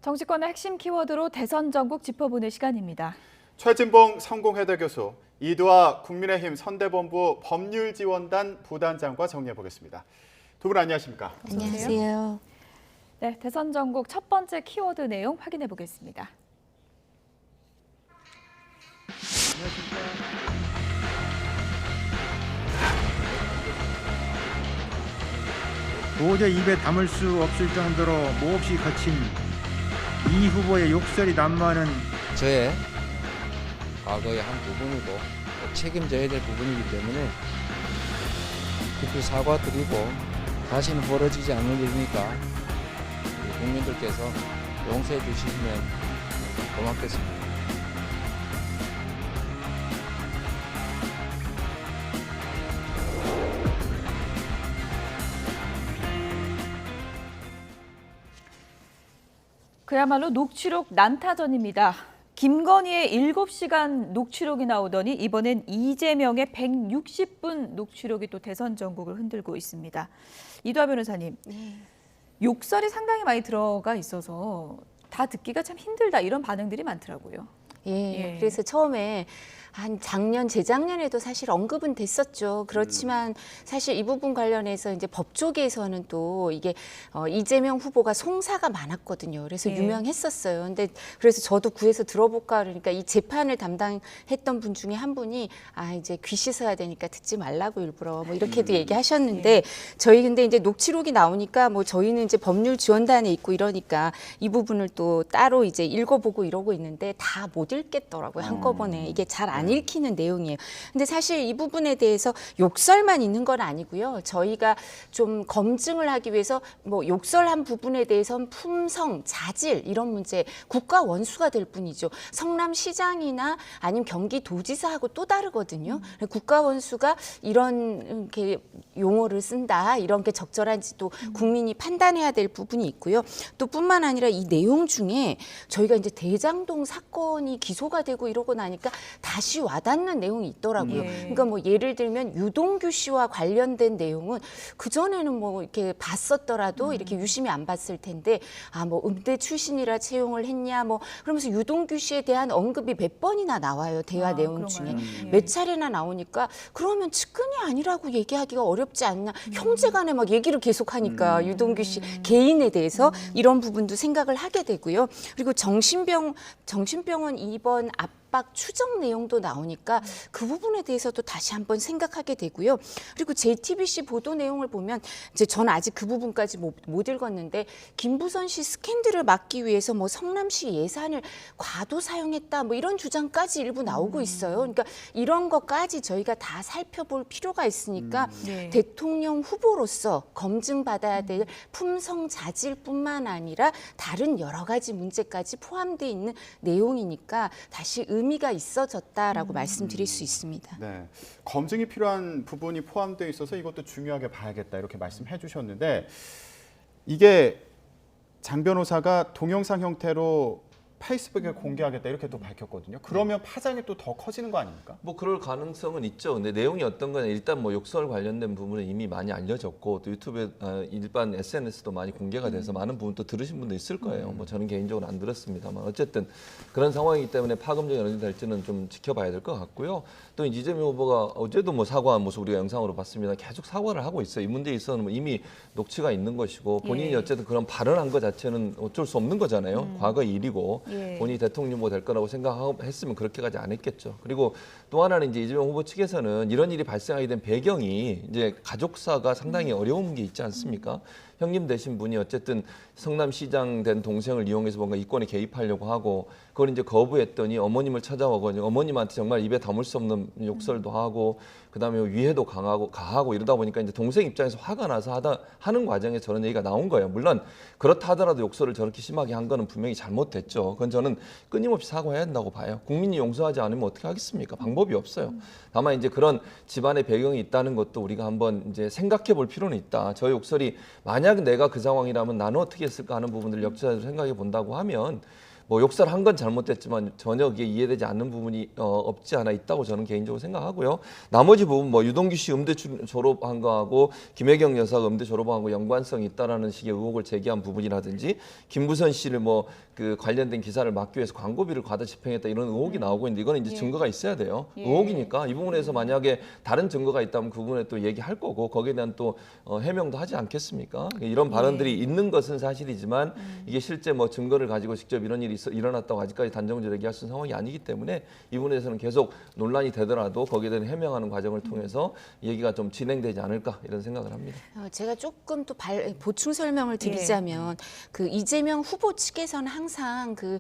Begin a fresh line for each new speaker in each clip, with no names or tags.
정치권의 핵심 키워드로 대선 전국 짚어보는 시간입니다.
최진봉 성공회대 교수, 이두화 국민의힘 선대본부 법률지원단 부단장과 정리해보겠습니다. 두 분 안녕하십니까?
안녕하세요.
네, 대선 전국 첫 번째 키워드 내용 확인해 보겠습니다.
도저히 입에 담을 수 없을 정도로 몹시 거친 이 후보의 욕설이 난무하는
저의 과거의 한 부분이고 책임져야 될 부분이기 때문에 깊이 사과드리고 다시는 벌어지지 않을 일이니까 국민들께서 용서해 주시면 고맙겠습니다.
그야말로 녹취록 난타전입니다. 김건희의 7시간 녹취록이 나오더니 이번엔 이재명의 160분 녹취록이 또 대선 전국을 흔들고 있습니다. 이두화 변호사님, 욕설이 상당히 많이 들어가 있어서 다 듣기가 참 힘들다 이런 반응들이 많더라고요.
예, 그래서 처음에 한 작년, 재작년에도 사실 언급은 됐었죠. 그렇지만 사실 이 부분 관련해서 이제 법 쪽에서는 또 이게 이재명 후보가 송사가 많았거든요. 그래서 유명했었어요. 근데 그래서 저도 구해서 들어볼까 그러니까 이 재판을 담당했던 분 중에 한 분이 이제 귀 씻어야 되니까 듣지 말라고 일부러 뭐 이렇게도 얘기하셨는데 저희 근데 이제 녹취록이 나오니까 뭐 저희는 이제 법률 지원단에 있고 이러니까 이 부분을 또 따로 이제 읽어보고 이러고 있는데 다 못 읽겠더라고요. 한꺼번에 이게 잘 안 읽히는 내용이에요. 근데 사실 이 부분에 대해서 욕설만 있는 건 아니고요. 저희가 좀 검증을 하기 위해서 뭐 욕설한 부분에 대해서는 품성, 자질 이런 문제 국가 원수가 될 뿐이죠. 성남시장이나 아니면 경기도지사하고 또 다르거든요. 국가 원수가 이런 이렇게 용어를 쓴다 이런 게 적절한지도 국민이 판단해야 될 부분이 있고요. 또 뿐만 아니라 이 내용 중에 저희가 이제 대장동 사건이 기소가 되고 이러고 나니까 다시 와닿는 내용이 있더라고요. 그러니까 뭐 예를 들면 유동규 씨와 관련된 내용은 그전에는 뭐 이렇게 봤었더라도 이렇게 유심히 안 봤을 텐데 뭐 음대 출신이라 채용을 했냐 뭐 그러면서 유동규 씨에 대한 언급이 몇 번이나 나와요. 대화 내용 중에. 몇 차례나 나오니까 그러면 측근이 아니라고 얘기하기가 어렵지 않나. 형제간에 막 얘기를 계속하니까 유동규 씨 개인에 대해서 이런 부분도 생각을 하게 되고요. 그리고 정신병원 입원 압박 추정 내용도 나오니까 그 부분에 대해서도 다시 한번 생각하게 되고요. 그리고 JTBC 보도 내용을 보면 이제 저는 아직 그 부분까지 못 읽었는데 김부선 씨 스캔들을 막기 위해서 뭐 성남시 예산을 과도 사용했다 뭐 이런 주장까지 일부 나오고 있어요. 그러니까 이런 것까지 저희가 다 살펴볼 필요가 있으니까 대통령 후보로서 검증받아야 될 품성 자질뿐만 아니라 다른 여러 가지 문제까지 포함되어 있는 내용이니까 다시 의미가 있어졌다라고 말씀드릴 수 있습니다.
네, 검증이 필요한 부분이 포함되어 있어서 이것도 중요하게 봐야겠다 이렇게 말씀해 주셨는데 이게 장 변호사가 동영상 형태로 페이스북에 공개하겠다 이렇게 또 밝혔거든요. 그러면 파장이 또 더 커지는 거 아닙니까?
뭐 그럴 가능성은 있죠. 근데 내용이 어떤 거냐 일단 뭐 욕설 관련된 부분은 이미 많이 알려졌고 또 유튜브에 일반 SNS도 많이 공개가 돼서 많은 부분 또 들으신 분도 있을 거예요. 뭐 저는 개인적으로 안 들었습니다만 어쨌든 그런 상황이기 때문에 파급력이 어느 정도 될지는 좀 지켜봐야 될 것 같고요. 또 이재명 후보가 어제도 뭐 사과한 모습 우리가 영상으로 봤습니다. 계속 사과를 하고 있어요. 이 문제에 있어서는 뭐 이미 녹취가 있는 것이고 본인이 어쨌든 그런 발언한 것 자체는 어쩔 수 없는 거잖아요. 과거의 일이고 본인이 대통령 후보 될 거라고 생각했으면 그렇게까지 안 했겠죠. 그리고 또 하나는 이제 이재명 후보 측에서는 이런 일이 발생하게 된 배경이 이제 가족사가 상당히 어려운 게 있지 않습니까? 형님 되신 분이 어쨌든 성남시장 된 동생을 이용해서 뭔가 이권에 개입하려고 하고 그걸 이제 거부했더니 어머님을 찾아오거든요. 어머님한테 정말 입에 담을 수 없는 욕설도 하고 그다음에 위해도 가하고 이러다 보니까 이제 동생 입장에서 화가 나서 하는 과정에 저런 얘기가 나온 거예요. 물론 그렇다 하더라도 욕설을 저렇게 심하게 한 거는 분명히 잘못됐죠. 그건 저는 끊임없이 사과해야 한다고 봐요. 국민이 용서하지 않으면 어떻게 하겠습니까? 방법이 없어요. 다만 이제 그런 집안의 배경이 있다는 것도 우리가 한번 이제 생각해 볼 필요는 있다. 저 욕설이 만약 내가 그 상황이라면 나는 어떻게 했을까 하는 부분들을 역사적으로 생각해 본다고 하면 뭐 욕설한 건 잘못됐지만 전혀 그게 이해되지 않는 부분이 없지 않아 있다고 저는 개인적으로 생각하고요. 나머지 부분 뭐 유동규 씨 음대 졸업한 거하고 김혜경 여사가 음대 졸업한 거 연관성이 있다라는 식의 의혹을 제기한 부분이라든지 김부선 씨를 뭐 그 관련된 기사를 막기 위해서 광고비를 과다 집행했다 이런 의혹이 나오고 있는데 이거는 이제
예.
증거가 있어야 돼요.
예.
의혹이니까 이 부분에서 만약에 다른 증거가 있다면 그 부분에 또 얘기할 거고 거기에 대한 또 해명도 하지 않겠습니까? 이런 발언들이 있는 것은 사실이지만 이게 실제 뭐 증거를 가지고 직접 이런 일이 일어났다고 아직까지 단정적으로 얘기할 수 있는 상황이 아니기 때문에 이 부분에서는 계속 논란이 되더라도 거기에 대한 해명하는 과정을 통해서 얘기가 좀 진행되지 않을까 이런 생각을 합니다.
제가 조금 또 보충 설명을 드리자면 그 이재명 후보 측에서는 항상 그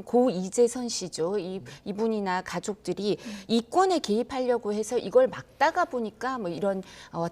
고 이재선 씨죠. 이분이나 가족들이 이권에 개입하려고 해서 이걸 막다가 보니까 뭐 이런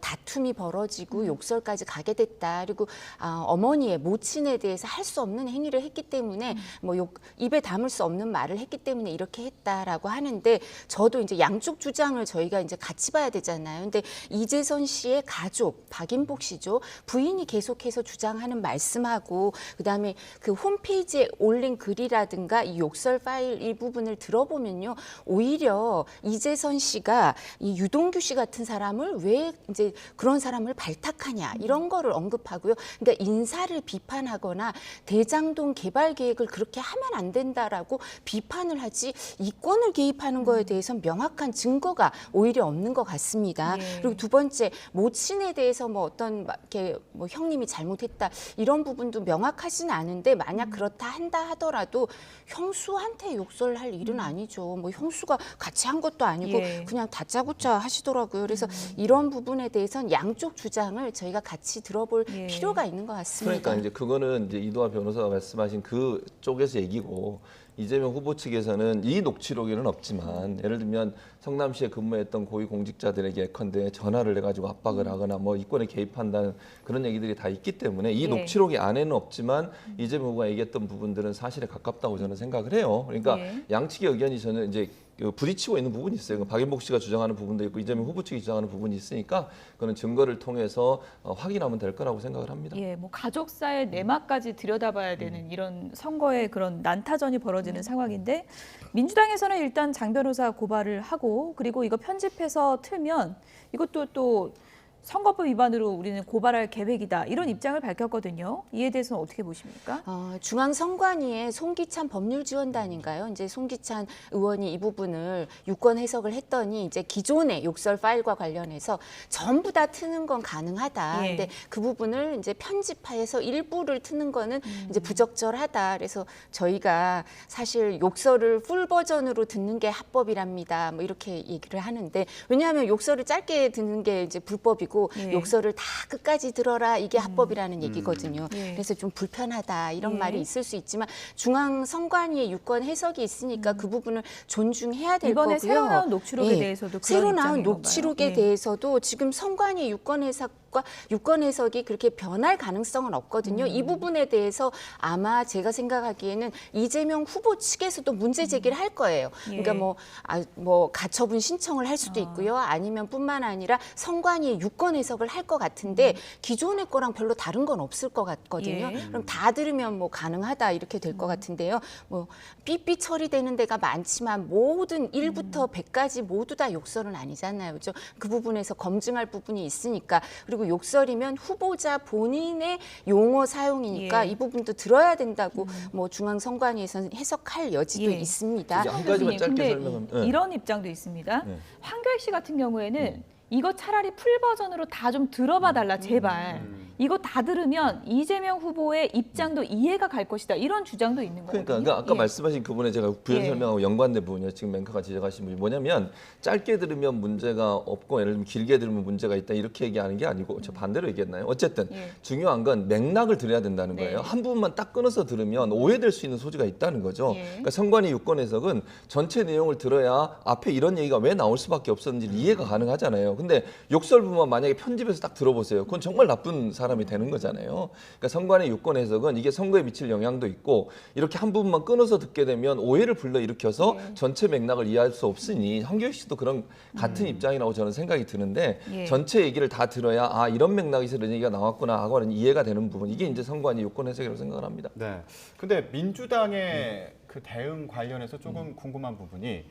다툼이 벌어지고 욕설까지 가게 됐다. 그리고 어머니의 모친에 대해서 할 수 없는 행위를 했기 때문에 뭐 입에 담을 수 없는 말을 했기 때문에 이렇게 했다라고 하는데 저도 이제 양쪽 주장을 저희가 이제 같이 봐야 되잖아요. 근데 이재선 씨의 가족 박인복 씨죠. 부인이 계속해서 주장하는 말씀하고 그다음에 그 홈페이지에 올린 글이라든가 이 욕설 파일 이 부분을 들어보면요. 오히려 이재선 씨가 이 유동규 씨 같은 사람을 왜 이제 그런 사람을 발탁하냐 이런 거를 언급하고요. 그러니까 인사를 비판하거나 대장동 개발 계획을 그렇게 하면 안 된다라고 비판을 하지 이권을 개입하는 거에 대해서는 명확한 증거가 오히려 없는 것 같습니다.
예.
그리고 두 번째 모친에 대해서 뭐 어떤 이렇게 뭐 형님이 잘못했다 이런 부분도 명확하지는 않은데 만약 그렇다 한다 하더라도 형수한테 욕설할 일은 아니죠. 뭐 형수가 같이 한 것도 아니고
예.
그냥 다짜고짜 하시더라고요. 그래서 이런 부분에 대해서는 양쪽 주장을 저희가 같이 들어볼
예.
필요가 있는 것 같습니다.
그러니까 이제 그거는 이제 이도하 변호사가 말씀하신 그 쪽에서 얘기고 이재명 후보 측에서는 이 녹취록에는 없지만 예를 들면 성남시에 근무했던 고위공직자들에게 예컨대 전화를 해가지고 압박을 하거나 뭐 이권에 개입한다는 그런 얘기들이 다 있기 때문에 이
예.
녹취록이 안에는 없지만 이재명 후보가 얘기했던 부분들은 사실에 가깝다고 저는 생각을 해요. 그러니까
예.
양측의 의견이 저는 이제 부딪히고 있는 부분이 있어요. 박인복 씨가 주장하는 부분도 있고 이재명 후보 측이 주장하는 부분이 있으니까 그는 증거를 통해서 확인하면 될 거라고 생각을 합니다.
예, 뭐 가족사의 내막까지 들여다봐야 되는 이런 선거의 그런 난타전이 벌어지는 상황인데 민주당에서는 일단 장 변호사 고발을 하고 그리고 이거 편집해서 틀면 이것도 또 선거법 위반으로 우리는 고발할 계획이다 이런 입장을 밝혔거든요. 이에 대해서는 어떻게 보십니까?
중앙선관위의 송기찬 법률지원단인가요? 이제 송기찬 의원이 이 부분을 유권 해석을 했더니 이제 기존의 욕설 파일과 관련해서 전부 다 트는 건 가능하다.
예.
근데 그 부분을 이제 편집해서 일부를 트는 거는 이제 부적절하다. 그래서 저희가 사실 욕설을 풀 버전으로 듣는 게 합법이랍니다. 뭐 이렇게 얘기를 하는데 왜냐하면 욕설을 짧게 듣는 게 이제 불법이고
예.
욕설을 다 끝까지 들어라 이게 합법이라는 얘기거든요.
예.
그래서 좀 불편하다 이런
예.
말이 있을 수 있지만 중앙선관위의 유권 해석이 있으니까 그 부분을 존중해야 될
이번에
거고요.
새로 나온 녹취록에
예.
대해서도 그런
새로 나온
입장인
녹취록에
건가요? 예.
대해서도 지금 선관위 유권 해석과 유권 해석이 그렇게 변할 가능성은 없거든요. 이 부분에 대해서 아마 제가 생각하기에는 이재명 후보 측에서도 문제 제기를 할 거예요. 그러니까
예.
뭐 가처분 신청을 할 수도 있고요. 아니면 뿐만 아니라 선관위의 유권 해석을 할 것 같은데 기존의 거랑 별로 다른 건 없을 것 같거든요.
예.
그럼 다 들으면 뭐 가능하다 이렇게 될 것 같은데요. 뭐 삐삐 처리되는 데가 많지만 모든 1부터 100까지 모두 다 욕설은 아니잖아요. 그죠? 그 부분에서 검증할 부분이 있으니까 그리고 욕설이면 후보자 본인의 용어 사용이니까
예.
이 부분도 들어야 된다고 뭐 중앙선관위에서는 해석할 여지도
예.
있습니다.
이제 한 가지만 짧게
근데
설명하면 네.
이런 입장도 있습니다.
네.
황교익 씨 같은 경우에는 이거 차라리 풀 버전으로 다 좀 들어봐 달라 제발. 이거 다 들으면 이재명 후보의 입장도 이해가 갈 것이다. 이런 주장도 있는 거거든요.
그러니까 아까
예.
말씀하신 그분에 제가 부연
예.
설명하고 연관된 부분이요. 지금 맹카가 지적하신 부분이 뭐냐면 짧게 들으면 문제가 없고 예를 들면 길게 들으면 문제가 있다 이렇게 얘기하는 게 아니고 저 반대로 얘기했나요? 어쨌든
예.
중요한 건 맥락을 들어야 된다는
네.
거예요. 한 부분만 딱 끊어서 들으면 오해될 수 있는 소지가 있다는 거죠.
예.
그러니까 선관위 유권 해석은 전체 내용을 들어야 앞에 이런 얘기가 왜 나올 수밖에 없었는지 이해가 가능하잖아요. 근데 욕설 부분만 만약에 편집해서 딱 들어보세요. 그건 정말 나쁜 사람이 되는 거잖아요. 그러니까 선관위 유권 해석은 이게 선거에 미칠 영향도 있고 이렇게 한 부분만 끊어서 듣게 되면 오해를 불러일으켜서 전체 맥락을 이해할 수 없으니 황교익 씨도 그런 같은 입장이라고 저는 생각이 드는데
예.
전체 얘기를 다 들어야 아 이런 맥락에서 이런 얘기가 나왔구나 하고는 이해가 되는 부분 이게 이제 선관위 유권 해석이라고 생각을 합니다.
네. 근데 민주당의 그 대응 관련해서 조금 궁금한 부분이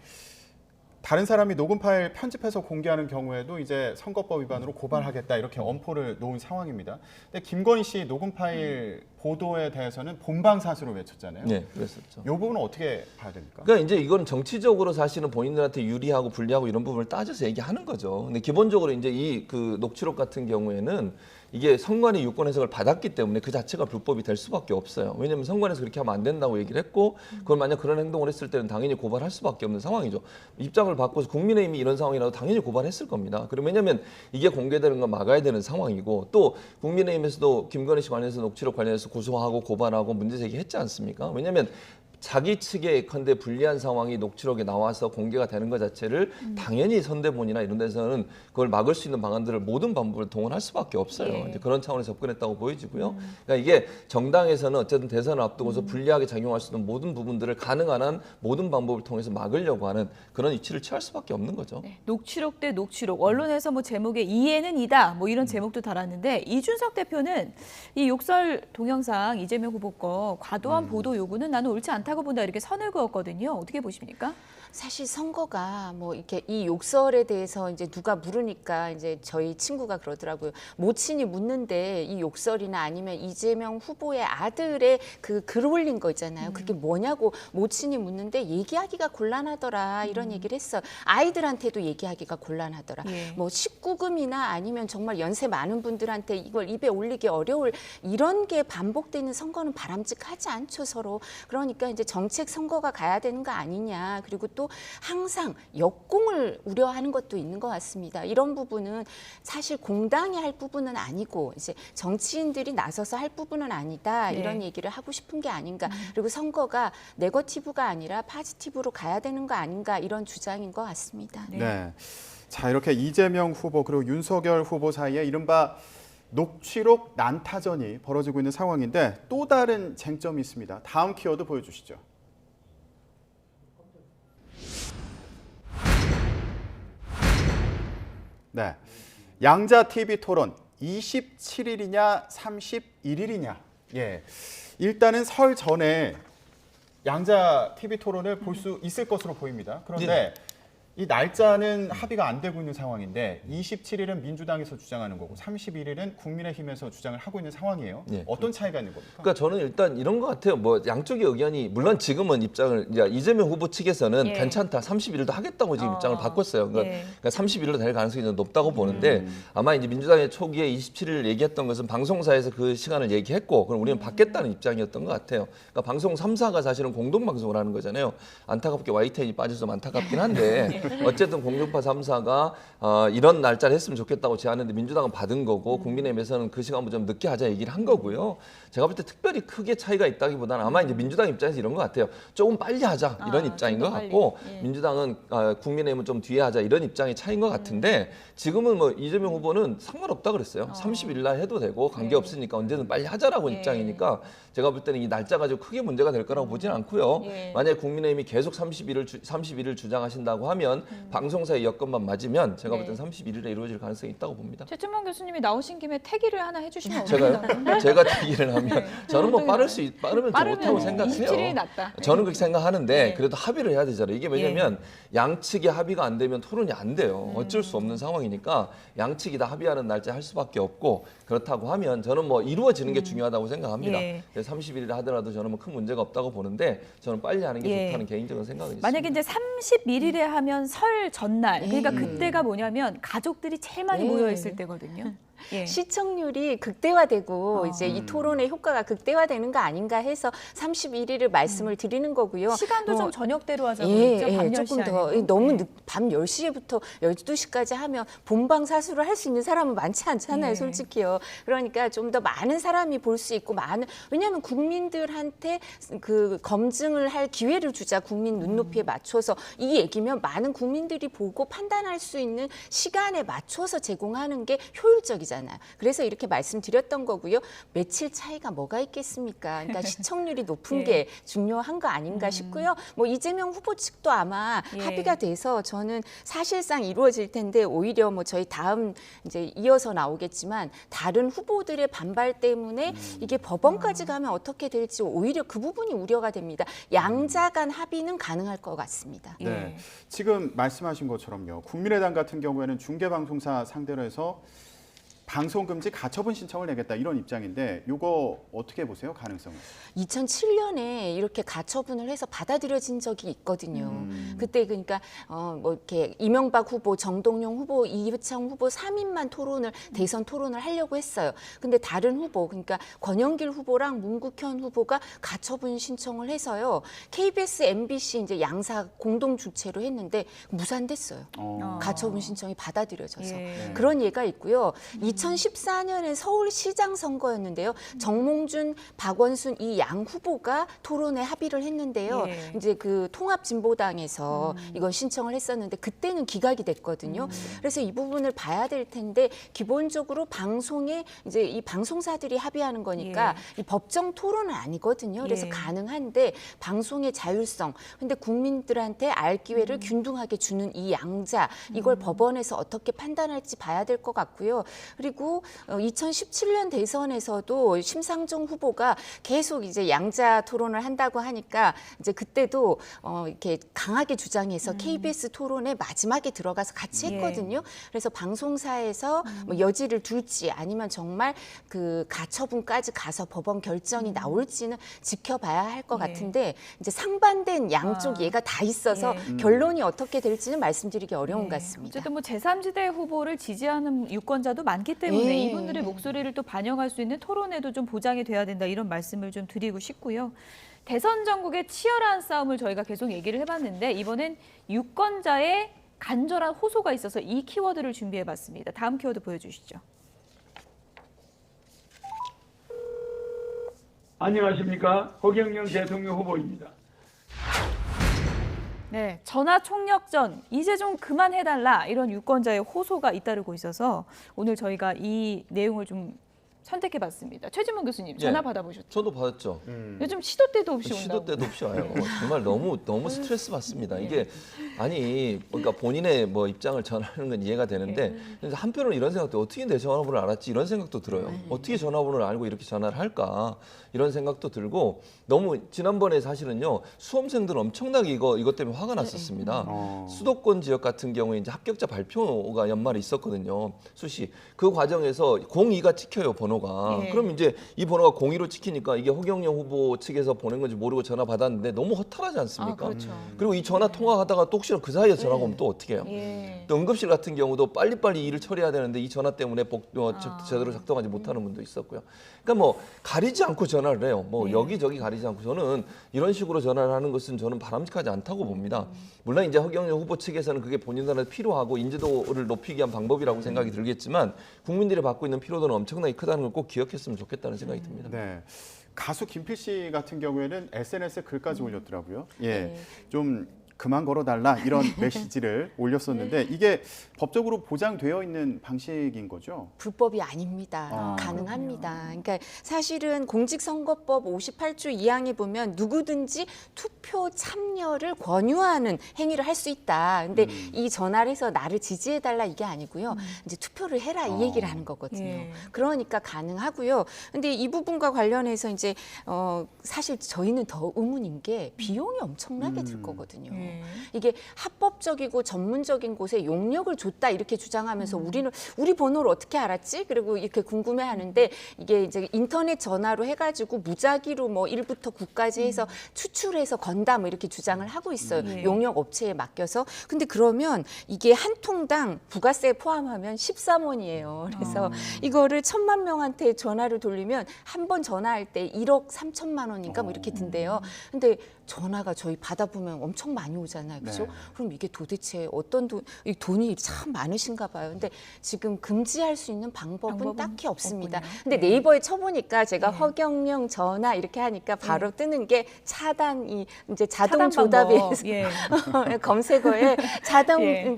다른 사람이 녹음 파일 편집해서 공개하는 경우에도 이제 선거법 위반으로 고발하겠다 이렇게 엄포를 놓은 상황입니다. 근데 김건희 씨 녹음 파일 보도에 대해서는 본방사수로 외쳤잖아요.
네, 그랬었죠.
이 부분은 어떻게 봐야 됩니까?
그러니까 이제 이건 정치적으로 사실은 본인들한테 유리하고 불리하고 이런 부분을 따져서 얘기하는 거죠. 근데 기본적으로 이제 이 그 녹취록 같은 경우에는 이게 선관위 유권 해석을 받았기 때문에 그 자체가 불법이 될 수밖에 없어요. 왜냐하면 선관위에서 그렇게 하면 안 된다고 얘기를 했고, 그걸 만약 그런 행동을 했을 때는 당연히 고발할 수밖에 없는 상황이죠. 입장을 바꿔서 국민의힘이 이런 상황이라도 당연히 고발했을 겁니다. 그리고 왜냐하면 이게 공개되는 건 막아야 되는 상황이고, 또 국민의힘에서도 김건희 씨 관련해서 녹취록 관련해서 고소하고 고발하고 문제 제기했지 않습니까? 왜냐하면 자기 측에 예컨대 불리한 상황이 녹취록에 나와서 공개가 되는 것 자체를 당연히 선대본이나 이런 데서는 그걸 막을 수 있는 방안들을 모든 방법을 동원할 수밖에 없어요.
예.
이제 그런 차원에서 접근했다고 보여지고요. 그러니까 이게 정당에서는 어쨌든 대선을 앞두고서 불리하게 작용할 수 있는 모든 부분들을 가능한 한 모든 방법을 통해서 막으려고 하는 그런 위치를 취할 수밖에 없는 거죠.
네, 녹취록 대 녹취록. 언론에서 뭐 제목에 이해는 이다 뭐 이런 제목도 달았는데 이준석 대표는 이 욕설 동영상 이재명 후보 거 과도한 보도 요구는 나는 옳지 않다고 본다 이렇게 선을 그었거든요. 어떻게 보십니까?
사실 선거가 뭐 이렇게 이 욕설에 대해서 이제 누가 물으니까 이제 저희 친구가 그러더라고요. 모친이 묻는데 이 욕설이나 아니면 이재명 후보의 아들의 그 글 올린 거 있잖아요. 그게 뭐냐고 모친이 묻는데 얘기하기가 곤란하더라 이런 얘기를 했어. 아이들한테도 얘기하기가 곤란하더라.
예.
뭐 19금이나 아니면 정말 연세 많은 분들한테 이걸 입에 올리기 어려울 이런 게 반복되는 선거는 바람직하지 않죠 서로. 그러니까 이제 정책 선거가 가야 되는 거 아니냐. 그리고 또 항상 역공을 우려하는 것도 있는 것 같습니다. 이런 부분은 사실 공당이 할 부분은 아니고 이제 정치인들이 나서서 할 부분은 아니다.
네.
이런 얘기를 하고 싶은 게 아닌가. 그리고 선거가 네거티브가 아니라 파지티브로 가야 되는 거 아닌가 이런 주장인 것 같습니다.
네. 자, 이렇게 이재명 후보 그리고 윤석열 후보 사이에 이른바 녹취록 난타전이 벌어지고 있는 상황인데 또 다른 쟁점이 있습니다. 다음 키워드 보여주시죠. 네. 양자 TV 토론 27일이냐 31일이냐. 예. 일단은 설 전에 양자 TV 토론을 볼 수 있을 것으로 보입니다. 그런데 이 날짜는 합의가 안 되고 있는 상황인데 27일은 민주당에서 주장하는 거고 31일은 국민의힘에서 주장을 하고 있는 상황이에요.
네.
어떤 차이가 있는 겁니까?
그러니까 저는 일단 이런 것 같아요. 뭐 양쪽의 의견이 물론 지금은 입장을 이제 이재명 후보 측에서는
예.
괜찮다, 31일도 하겠다고 지금 입장을 바꿨어요. 그러니까,
예.
30일로 될 가능성이 좀 높다고 보는데 아마 이제 민주당의 초기에 27일을 얘기했던 것은 방송사에서 그 시간을 얘기했고 그럼 우리는 받겠다는 입장이었던 것 같아요. 그러니까 방송 3사가 사실은 공동 방송을 하는 거잖아요. 안타깝게 YTN이 빠져서 좀 안타깝긴 한데 어쨌든 공중파 3사가 이런 날짜를 했으면 좋겠다고 제안했는데 민주당은 받은 거고 국민의힘에서는 그 시간보다 좀 늦게 하자 얘기를 한 거고요. 제가 볼 때 특별히 크게 차이가 있다기보다는 아마 이제 민주당 입장에서 이런 것 같아요. 조금 빨리 하자 이런 입장인
좀
것
더 빨리.
같고
예.
민주당은 국민의힘은 좀 뒤에 하자 이런 입장의 차이인 것 같은데 지금은 뭐 이재명 후보는 상관없다 그랬어요. 30일 날 해도 되고 관계 없으니까 언제든 빨리 하자라고
예.
입장이니까 제가 볼 때는 이 날짜 가지고 크게 문제가 될 거라고 보지는 않고요.
예.
만약에 국민의힘이 계속 31일 주장하신다고 하면 방송사의 여건만 맞으면 제가 볼
네.
때는 31일에 이루어질 가능성이 있다고 봅니다.
최춘봉 교수님이 나오신 김에 태기를 하나 해주시면
제가요?
어떨까요?
제가 되기를 하면 저는 뭐 빠르면 좀
빠르면
좋다고 생각해요.
27일이 낫다.
저는 그렇게 생각하는데
네.
그래도 합의를 해야 되잖아요. 이게 왜냐면 양측이 합의가 안 되면 토론이 안 돼요. 어쩔 수 없는 상황이니까 양측이 다 합의하는 날짜 할 수밖에 없고 그렇다고 하면 저는 뭐 이루어지는 게 중요하다고 생각합니다.
예.
30일이라 하더라도 저는 뭐 큰 문제가 없다고 보는데 저는 빨리 하는 게
예.
좋다는 개인적인 생각은 있습니다.
만약에 이제 31일에 하면 설 전날 그러니까 그때가 뭐냐면 가족들이 제일 많이
예.
모여 있을 때거든요. 예.
시청률이 극대화되고 이제 이 토론의 효과가 극대화되는 거 아닌가 해서 31일을 말씀을 드리는 거고요.
시간도
뭐
좀 저녁대로 하자고 했죠. 밤 10시
조금 더
아니고.
너무
네.
밤 10시부터 12시까지 하면 본방사수를 할 수 있는 사람은 많지 않잖아요,
예.
솔직히요. 그러니까 좀 더 많은 사람이 볼 수 있고 왜냐하면 국민들한테 그 검증을 할 기회를 주자 국민 눈높이에 맞춰서 이 얘기면 많은 국민들이 보고 판단할 수 있는 시간에 맞춰서 제공하는 게 효율적이잖아요. 되잖아요. 그래서 이렇게 말씀드렸던 거고요. 며칠 차이가 뭐가 있겠습니까? 그러니까 시청률이 높은
예.
게 중요한 거 아닌가 싶고요. 뭐 이재명 후보 측도 아마
예.
합의가 돼서 저는 사실상 이루어질 텐데 오히려 뭐 저희 다음 이제 이어서 나오겠지만 다른 후보들의 반발 때문에 이게 법원까지 가면 어떻게 될지 오히려 그 부분이 우려가 됩니다. 양자 간 합의는 가능할 것 같습니다.
예.
네. 지금 말씀하신 것처럼요. 국민의당 같은 경우에는 중계방송사 상대로 해서 방송 금지 가처분 신청을 내겠다 이런 입장인데 이거 어떻게 보세요? 가능성은?
2007년에 이렇게 가처분을 해서 받아들여진 적이 있거든요. 그때 그러니까 뭐 이렇게 이명박 후보, 정동영 후보, 이회창 후보 3인만 토론을 대선 토론을 하려고 했어요. 근데 다른 후보 그러니까 권영길 후보랑 문국현 후보가 가처분 신청을 해서요. KBS, MBC 이제 양사 공동 주최로 했는데 무산됐어요. 가처분 신청이 받아들여져서.
예.
그런 예가 있고요. 2014년에 서울시장 선거였는데요. 정몽준, 박원순 이 양 후보가 토론에 합의를 했는데요.
예.
이제 그 통합진보당에서 이건 신청을 했었는데 그때는 기각이 됐거든요. 그래서 이 부분을 봐야 될 텐데 기본적으로 방송에 이제 이 방송사들이 합의하는 거니까 이 법정 토론은 아니거든요. 그래서
예.
가능한데 방송의 자율성, 근데 국민들한테 알 기회를 균등하게 주는 이 양자 이걸 법원에서 어떻게 판단할지 봐야 될 것 같고요. 그리고 2017년 대선에서도 심상정 후보가 계속 이제 양자 토론을 한다고 하니까 이제 그때도 이렇게 강하게 주장해서 KBS 토론에 마지막에 들어가서 같이 했거든요. 그래서 방송사에서 뭐 여지를 둘지 아니면 정말 그 가처분까지 가서 법원 결정이 나올지는 지켜봐야 할 것 같은데 이제 상반된 양쪽 예가 다 있어서 결론이 어떻게 될지는 말씀드리기 어려운 것 같습니다.
어쨌든 뭐 제3지대 후보를 지지하는 유권자도 많기 때문에
예.
이분들의 목소리를 또 반영할 수 있는 토론에도 좀 보장이 돼야 된다 이런 말씀을 좀 드리고 싶고요. 대선 전국의 치열한 싸움을 저희가 계속 얘기를 해봤는데 이번엔 유권자의 간절한 호소가 있어서 이 키워드를 준비해봤습니다. 다음 키워드 보여주시죠.
안녕하십니까. 허경영 대통령 후보입니다.
네, 전화 총력전 이제 좀 그만해달라 이런 유권자의 호소가 잇따르고 있어서 오늘 저희가 이 내용을 좀 선택해봤습니다. 최진문 교수님 전화
예.
받아보셨죠?
저도 받았죠.
요즘 시도 때도 없이 온다고.
시도 때도 없이 와요. 정말 너무 스트레스 받습니다. 이게 아니 그러니까 본인의 뭐 입장을 전하는 건 이해가 되는데 한편으로는 이런 생각도 어떻게 내 전화번호를 알았지 이런 생각도 들어요. 어떻게 전화번호를 알고 이렇게 전화를 할까 이런 생각도 들고 너무 지난번에 사실은요 수험생들은 엄청나게 이것 때문에 화가 났었습니다. 수도권 지역 같은 경우에 이제 합격자 발표가 연말에 있었거든요. 수시 그 과정에서 02가 찍혀요 번호가.
예.
그럼 이제 이 번호가 02로 찍히니까 이게 허경영 후보 측에서 보낸 건지 모르고 전화 받았는데 너무 허탈하지 않습니까?
그렇죠.
그리고 이 전화 통화하다가 또 혹시나 그 사이에 전화가 오면 또 어떻게 해요?
예.
또 응급실 같은 경우도 빨리빨리 일을 처리해야 되는데 이 전화 때문에 제대로 작동하지 못하는 분도 있었고요. 그러니까 뭐 가리지 않고 전화를 해요. 뭐 여기저기 가리지 않고 저는 이런 식으로 전화를 하는 것은 저는 바람직하지 않다고 봅니다. 물론 이제 허경영 후보 측에서는 그게 본인들한테 필요하고 인지도를 높이기 위한 방법이라고 생각이 들겠지만 국민들이 받고 있는 피로도는 엄청나게 크다는 걸 꼭 기억했으면 좋겠다는 생각이 듭니다.
네. 가수 김필 씨 같은 경우에는 SNS에 글까지 올렸더라고요. 예, 좀 그만 걸어달라 이런 메시지를 올렸었는데 이게 법적으로 보장되어 있는 방식인 거죠?
불법이 아닙니다. 가능합니다. 그러니까 사실은 공직선거법 58조 2항에 보면 누구든지 투표 참여를 권유하는 행위를 할 수 있다. 근데 이 전화를 해서 나를 지지해달라 이게 아니고요. 이제 투표를 해라 이 얘기를 하는 거거든요.
예.
그러니까 가능하고요. 근데 이 부분과 관련해서 이제 사실 저희는 더 의문인 게 비용이 엄청나게 들 거거든요. 이게 합법적이고 전문적인 곳에 용역을 줬다 이렇게 주장하면서 우리는 우리 번호를 어떻게 알았지? 그리고 이렇게 궁금해하는데 이게 이제 인터넷 전화로 해가지고 무작위로 뭐 1부터 9까지 해서 추출해서 건다 뭐 이렇게 주장을 하고 있어요. 용역 업체에 맡겨서. 근데 그러면 이게 한 통당 부가세 포함하면 13원이에요. 그래서 이거를 1,000만 명한테 전화를 돌리면 한 번 전화할 때 1억 3천만 원인가 뭐 이렇게 든대요. 근데 전화가 저희 받아보면 엄청 많이 다녀오잖아요. 그렇죠?
네.
그럼 이게 도대체 어떤 이 돈이 참 많으신가 봐요. 근데 지금 금지할 수 있는 방법은 딱히 없습니다.
없군요.
근데
네.
네이버에 쳐보니까 제가
네.
허경영 전화 이렇게 하니까 바로 뜨는 게 차단이 이제
차단
자동
방법.
조답에서
예.
검색어에 자동
예.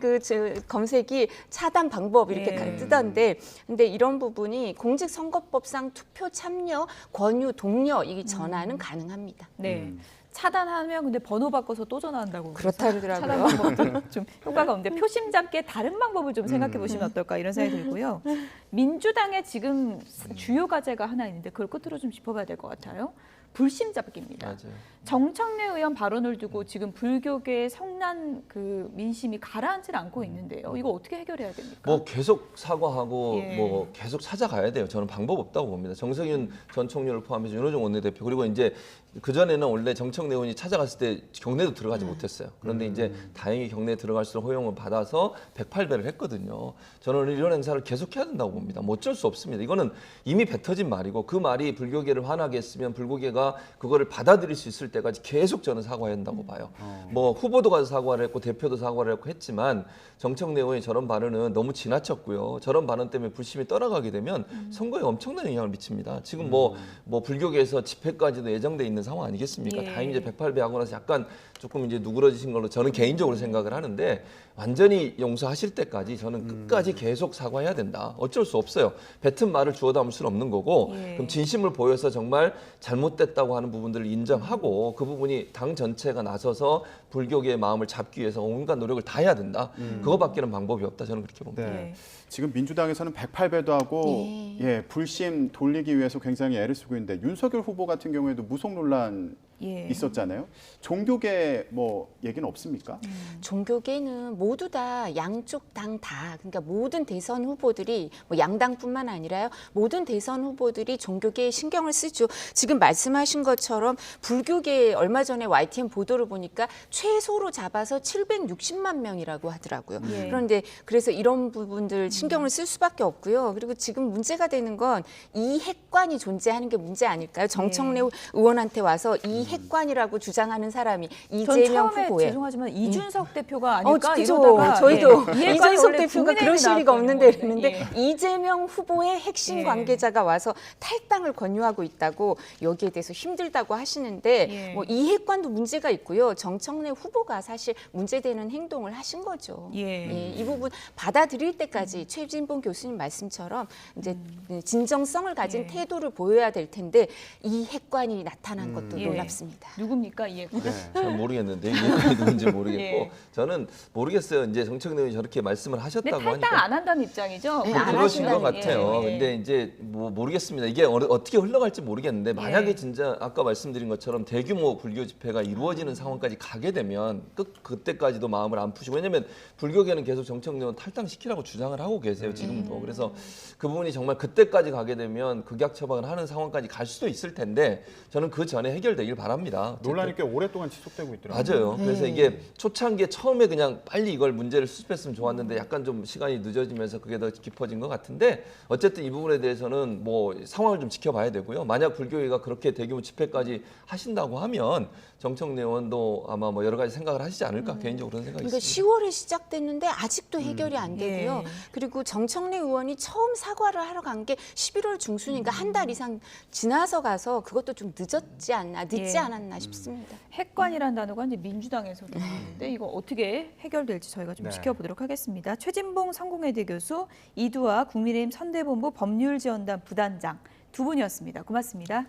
검색이 차단 방법 이렇게
예.
뜨던데, 근데 이런 부분이 공직선거법상 투표 참여, 권유, 독려 이 전화는 가능합니다.
네. 차단하면 근데 번호 바꿔서 또 전화한다고.
그렇다
그래서
그러더라고요.
차단 방법도 좀 효과가 없는데 표심 잡기에 다른 방법을 좀 생각해 보시면 어떨까 이런 생각이 들고요. 민주당의 지금 주요 과제가 하나 있는데 그걸 끝으로 좀 짚어봐야 될 것 같아요. 불심 잡기입니다.
맞아요.
정청래 의원 발언을 두고 지금 불교계의 성난 그 민심이 가라앉질 않고 있는데요. 이거 어떻게 해결해야 됩니까?
뭐 계속 사과하고
예.
뭐 계속 찾아가야 돼요. 저는 방법 없다고 봅니다. 정세균 전 총리를 포함해서 윤호중 원내대표, 그리고 이제 그 전에는 원래 정청래 의원이 찾아갔을 때 경내도 들어가지 못했어요. 그런데 이제 다행히 경내에 들어갈 수 있는 허용을 받아서 108배를 했거든요. 저는 이런 행사를 계속해야 된다고 봅니다. 뭐 어쩔 수 없습니다. 이거는 이미 뱉어진 말이고 그 말이 불교계를 화나게 했으면 불교계가 그거를 받아들일 수 있을 때까지 계속 저는 사과해야 한다고 봐요. 뭐 후보도 가서 사과를 했고 대표도 사과를 했고 했지만 정청래 의원이 저런 발언은 너무 지나쳤고요. 저런 발언 때문에 불심이 떠나가게 되면 선거에 엄청난 영향을 미칩니다. 지금 뭐 불교계에서 집회까지도 예정돼 있는 상황 아니겠습니까?
예.
다행히 이제 108배 하고 나서 약간 조금 이제 누그러지신 걸로 저는 개인적으로 생각을 하는데, 완전히 용서하실 때까지 저는 끝까지 계속 사과해야 된다. 어쩔 수 없어요. 뱉은 말을 주워 담을 수는 없는 거고,
예.
그럼 진심을 보여서 정말 잘못됐다고 하는 부분들을 인정하고 그 부분이 당 전체가 나서서 불교계의 마음을 잡기 위해서 온갖 노력을 다 해야 된다. 그거밖에는 방법이 없다. 저는 그렇게 봅니다.
네.
예.
지금 민주당에서는 108배도 하고 예, 불심 돌리기 위해서 굉장히 애를 쓰고 있는데 윤석열 후보 같은 경우에도 무속 논란
예.
있었잖아요. 종교계 뭐 얘기는 없습니까?
종교계는 모두 다 양쪽 당 다, 그러니까 모든 대선 후보들이 뭐 양당뿐만 아니라요, 모든 대선 후보들이 종교계에 신경을 쓰죠. 지금 말씀하신 것처럼 불교계 얼마 전에 YTN 보도를 보니까 최소로 잡아서 760만 명이라고 하더라고요.
예.
그런데 그래서 이런 부분들 신경을 쓸 수밖에 없고요. 그리고 지금 문제가 되는 건 이핵관이 존재하는 게 문제 아닐까요? 정청래 의원한테 와서 이핵관이라고 주장하는 사람이
전
이재명
처음에
후보에.
죄송하지만 이준석 대표가 아닐까
그죠.
이러다가
저희도
예.
이준석 대표가 그럴 리가 없는데 그랬는데
예.
이재명 후보의 핵심
예.
관계자가 와서 탈당을 권유하고 있다고, 여기에 대해서 힘들다고 하시는데
예.
뭐 이핵관도 문제가 있고요. 정청래 후보가 사실 문제되는 행동을 하신 거죠.
예.
이 부분 받아들일 때까지 최진봉 교수님 말씀처럼 이제 진정성을 가진
예.
태도를 보여야 될 텐데 이핵관이 나타난 것도
예.
놀랍습니다.
누굽니까 이 얘기?
잘 모르겠는데 이해관이 누군지 모르겠고
예.
저는 모르겠어요. 이제 정청래 의원이 저렇게 말씀을
근데
하셨다고
탈당
하니까
안 한다는 입장이죠?
네,
뭐
안
그러신 것
하신다는
같아요.
예.
근데 이제 뭐 모르겠습니다. 이게 어떻게 흘러갈지 모르겠는데 만약에 진짜 아까 말씀드린 것처럼 대규모 불교 집회가 이루어지는 상황까지 가게 되면 그때까지도 마음을 안 푸시고, 왜냐하면 불교계는 계속 정청래 의원 탈당시키라고 주장을 하고 계세요 지금도. 그래서 그 부분이 정말 그때까지 가게 되면 극약 처방을 하는 상황까지 갈 수도 있을 텐데 저는 그 전에 해결되길 바랍니다.
논란이 꽤 오랫동안 지속되고 있더라고요.
맞아요. 그래서 이게 초창기에 처음에 그냥 빨리 이걸 문제를 수습했으면 좋았는데 약간 좀 시간이 늦어지면서 그게 더 깊어진 것 같은데, 어쨌든 이 부분에 대해서는 뭐 상황을 좀 지켜봐야 되고요. 만약 불교계가 그렇게 대규모 집회까지 하신다고 하면 정청래 의원도 아마 뭐 여러 가지 생각을 하시지 않을까 개인적으로 그런 생각이
그러니까
있습니다.
10월에 시작됐는데 아직도 해결이 안 되고요.
예.
그리고 정청래 의원이 처음 사과를 하러 간 게 11월 중순이니까 한 달 이상 지나서 가서 그것도 좀 늦지
예.
않았나 싶습니다.
핵관이라는 단어가 이제 민주당에서도 나오는데 이거 어떻게 해결될지 저희가 좀
네.
지켜보도록 하겠습니다. 최진봉 성공회대 교수, 이두아 국민의힘 선대본부 법률지원단 부단장 두 분이었습니다. 고맙습니다.